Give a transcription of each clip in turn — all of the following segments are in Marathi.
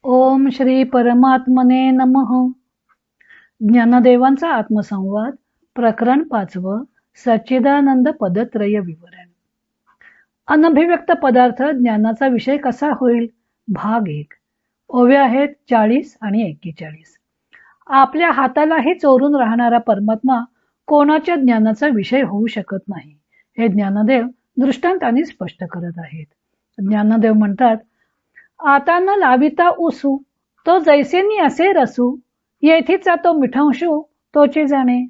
ओम श्री परमात्मने नमः. ज्ञानदेवांचा आत्मसंवाद प्रकरण 5. सच्चिदानंद पदत्रय विवरण. अनभिव्यक्त पदार्थ ज्ञानाचा विषय कसा होईल? भाग 1. ओव्या आहेत 40 आणि 41. आपल्या हातालाही चोरून राहणारा परमात्मा कोणाच्या ज्ञानाचा विषय होऊ शकत नाही, हे ज्ञानदेव दृष्टांतांनी स्पष्ट करत आहेत. ज्ञानदेव म्हणतात, आता न लाविता उसू, तो जैसेनी असे रसू, येथीचा तो मिठवशू तोचे जाणे.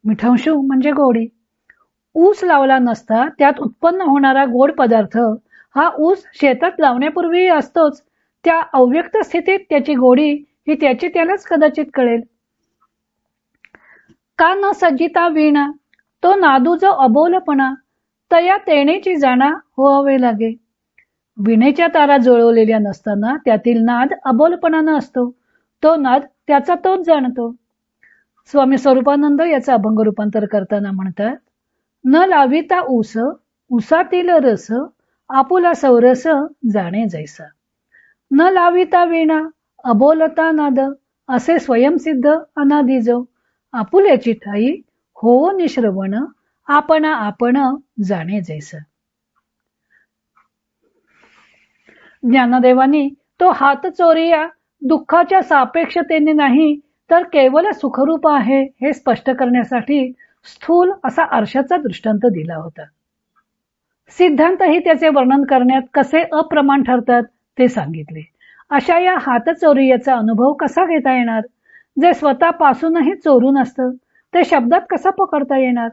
मिठवशू म्हणजे गोडी. ऊस लावला नसता त्यात उत्पन्न होणारा गोड पदार्थ हा ऊस शेतात लावण्यापूर्वी असतोच. त्या अव्यक्त स्थितीत त्याची गोडी ही त्याची त्यालाच कदाचित कळेल. का न सज्जिता वीणा, तो नादू जो अबोलपणा, तया तेणेची जाणा होवे लागे. विणेच्या तारा जुळवलेल्या नसताना त्यातील नाद अबोलपणानं असतो. तो नाद त्याचा तोच जाणतो. स्वामी स्वरूपानंद याचं अभंग रूपांतर करताना म्हणतात, न लाविता ऊस, उसातील रस, आपुला सौरस जाणे जैसा. न लाविता वीणा, अबोलता नाद, असे स्वयंसिद्ध अनादि जो. आपुल्याची ठाई हो निश्रवण, आपणा आपण जाणे जैसा. ज्ञानदेवानी तो हात चोरिया दुःखाच्या सापेक्षतेने नाही तर केवळ सुखरूप आहे हे स्पष्ट करण्यासाठी स्थूल असा आरशाचा दृष्टांत दिला होता. सिद्धांतही त्याचे वर्णन करण्यात कसे अप्रमाण ठरतात ते सांगितले. अशा या हातचोरियाचा अनुभव कसा घेता येणार? जे स्वतःपासूनही चोरून असतं ते शब्दात कसा पकडता येणार?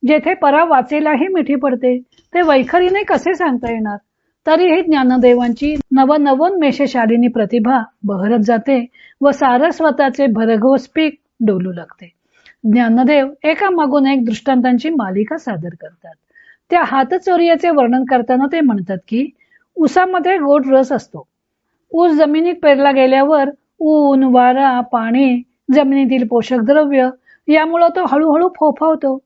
जेथे परा वाचेलाही मिठी पडते ते वैखरीने कसे सांगता येणार? तरीही ज्ञानदेवांची नवनवोन्मेषशालिनी प्रतिभा बहरत जाते व सारस्वताचे भरघोस पीक डोलू लागते. ज्ञानदेव एकामागून एक दृष्टांतांची मालिका सादर करतात. त्या हातचोरियाचे वर्णन करताना ते म्हणतात की ऊसामध्ये गोड रस असतो. ऊस जमिनीत पेरला गेल्यावर ऊन, वारा, पाणी, जमिनीतील पोषक द्रव्य यामुळे तो हळूहळू फोफावतो.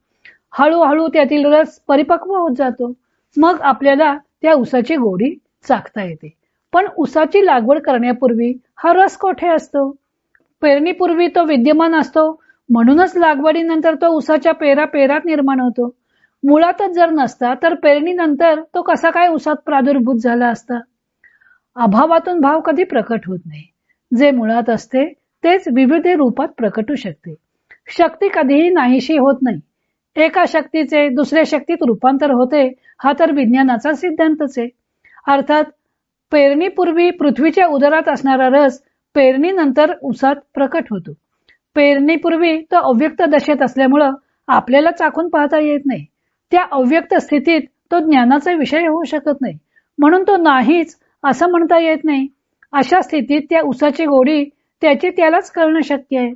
हळूहळू त्यातील रस परिपक्व होत जातो. मग आपल्याला त्या ऊसाची गोडी चाखता येते. पण ऊसाची लागवड करण्यापूर्वी हा रस कोठे असतो? पेरणीपूर्वी तो विद्यमान असतो, म्हणूनच लागवडीनंतर तो ऊसाच्या पेरात निर्माण होतो. मुळातच जर नसता तर पेरणीनंतर तो कसा काय ऊसात प्रादुर्भूत झाला असता? अभावातून भाव कधी प्रकट होत नाही. जे मुळात असते तेच विविध रूपात प्रकटू शकते. शक्ती कधीही नाहीशी होत नाही. एका शक्तीचे दुसऱ्या शक्तीत रूपांतर होते हा तर विज्ञानाचा सिद्धांतच आहे. अर्थात पेरणीपूर्वी पृथ्वीच्या उदरात असणारा रस पेरणीनंतर ऊसात प्रकट होतो. पेरणीपूर्वी तो अव्यक्त दशेत असल्यामुळं आपल्याला चाखून पाहता येत नाही. त्या अव्यक्त स्थितीत तो ज्ञानाचा विषय होऊ शकत नाही, म्हणून तो नाहीच असं म्हणता येत नाही. अशा स्थितीत त्या ऊसाची गोडी त्याची त्यालाच कळणं शक्य आहे.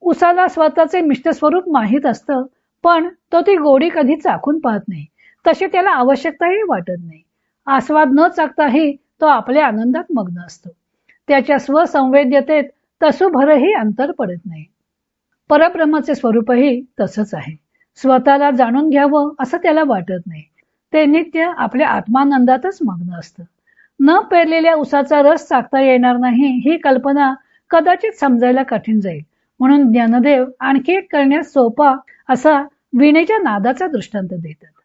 ऊसाला स्वतःचे मिष्ट स्वरूप माहीत असतं, पण तो ती गोडी कधी चाखून पाहत नाही. तशी त्याला आवश्यकताही वाटत नाही. आस्वाद न चाखताही तो आपल्या आनंदात मग्न असतो. त्याच्या स्वसंवेद्यतेत तसूभरही अंतर पडत नाही. परब्रह्माचे स्वरूपही तसंच आहे. स्वतःला जाणून घ्यावं असं त्याला वाटत नाही. ते नित्य आपल्या आत्मानंदातच मग्न असतं. न पेरलेल्या ऊसाचा रस चाखता येणार नाही ही कल्पना कदाचित समजायला कठीण जाईल. म्हणून ज्ञानदेव आणखी एक करण्यास सोपा असा वीणेच्या नादाचा दृष्टांत देतात.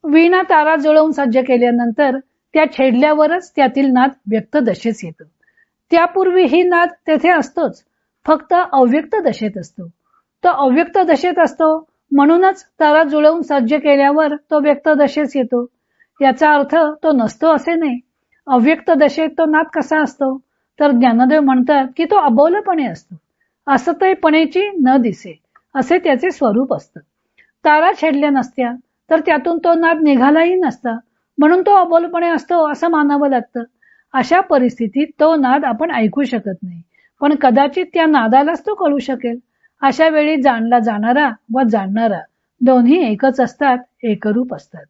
वीणा तारा जुळवून सज्ज केल्यानंतर त्या छेडल्यावरच त्यातील नाद व्यक्त दशेस येतो. त्यापूर्वी ही नाद तेथे असतोच, फक्त अव्यक्त दशेत असतो. तो अव्यक्त दशेत असतो म्हणूनच तारा जुळवून सज्ज केल्यावर तो व्यक्त दशेस येतो. याचा अर्थ तो नसतो असे नाही. अव्यक्त दशेत तो नाद कसा असतो? तर ज्ञानदेव म्हणतात की तो अबोलपणे असतो. असतयपणेची न दिसे असे त्याचे स्वरूप असतं. तारा छेडल्या नसत्या तर त्यातून तो नाद निघालाही नसता, म्हणून तो अबोलपणे असतो असं मानावं लागतं. अशा परिस्थितीत तो नाद आपण ऐकू शकत नाही, पण कदाचित त्या नादालाच तो कळू शकेल. अशा वेळी जाणला जाणारा व जाणणारा दोन्ही एकच असतात, एकरूप असतात.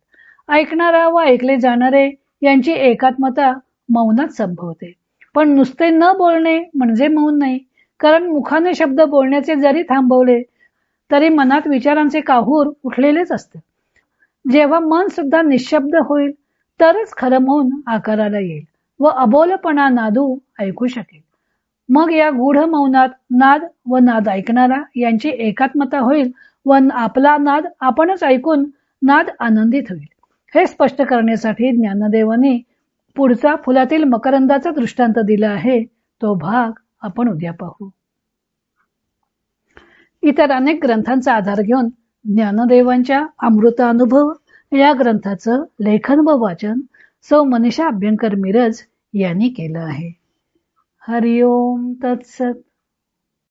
ऐकणारा व ऐकले जाणारे यांची एकात्मता मौनात संभवते. पण नुसते न बोलणे म्हणजे मौन नाही, कारण मुखाने शब्द बोलण्याचे जरी थांबवले तरी मनात विचारांचे काहूर उठलेलेच असते. जेव्हा मन सुद्धा निशब्द होईल तरच खरं मौन आकाराला येईल. व अबोलपणा नादू ऐकू शकेल. मग या गूढ मौनात नाद व नाद ऐकणारा यांची एकात्मता होईल व आपला नाद आपणच ऐकून नाद आनंदित होईल. हे स्पष्ट करण्यासाठी ज्ञानदेवांनी पुढचा फुलातील मकरंदाचा दृष्टांत दिला आहे. तो भाग आपण उद्या पाहू. इतर अनेक ग्रंथांचा आधार घेऊन ज्ञानदेवांच्या अमृतानुभव या ग्रंथाचं लेखन व वाचन सौ मनीषा अभ्यंकर मिरज यांनी केलं आहे. हरिओम तत्सत.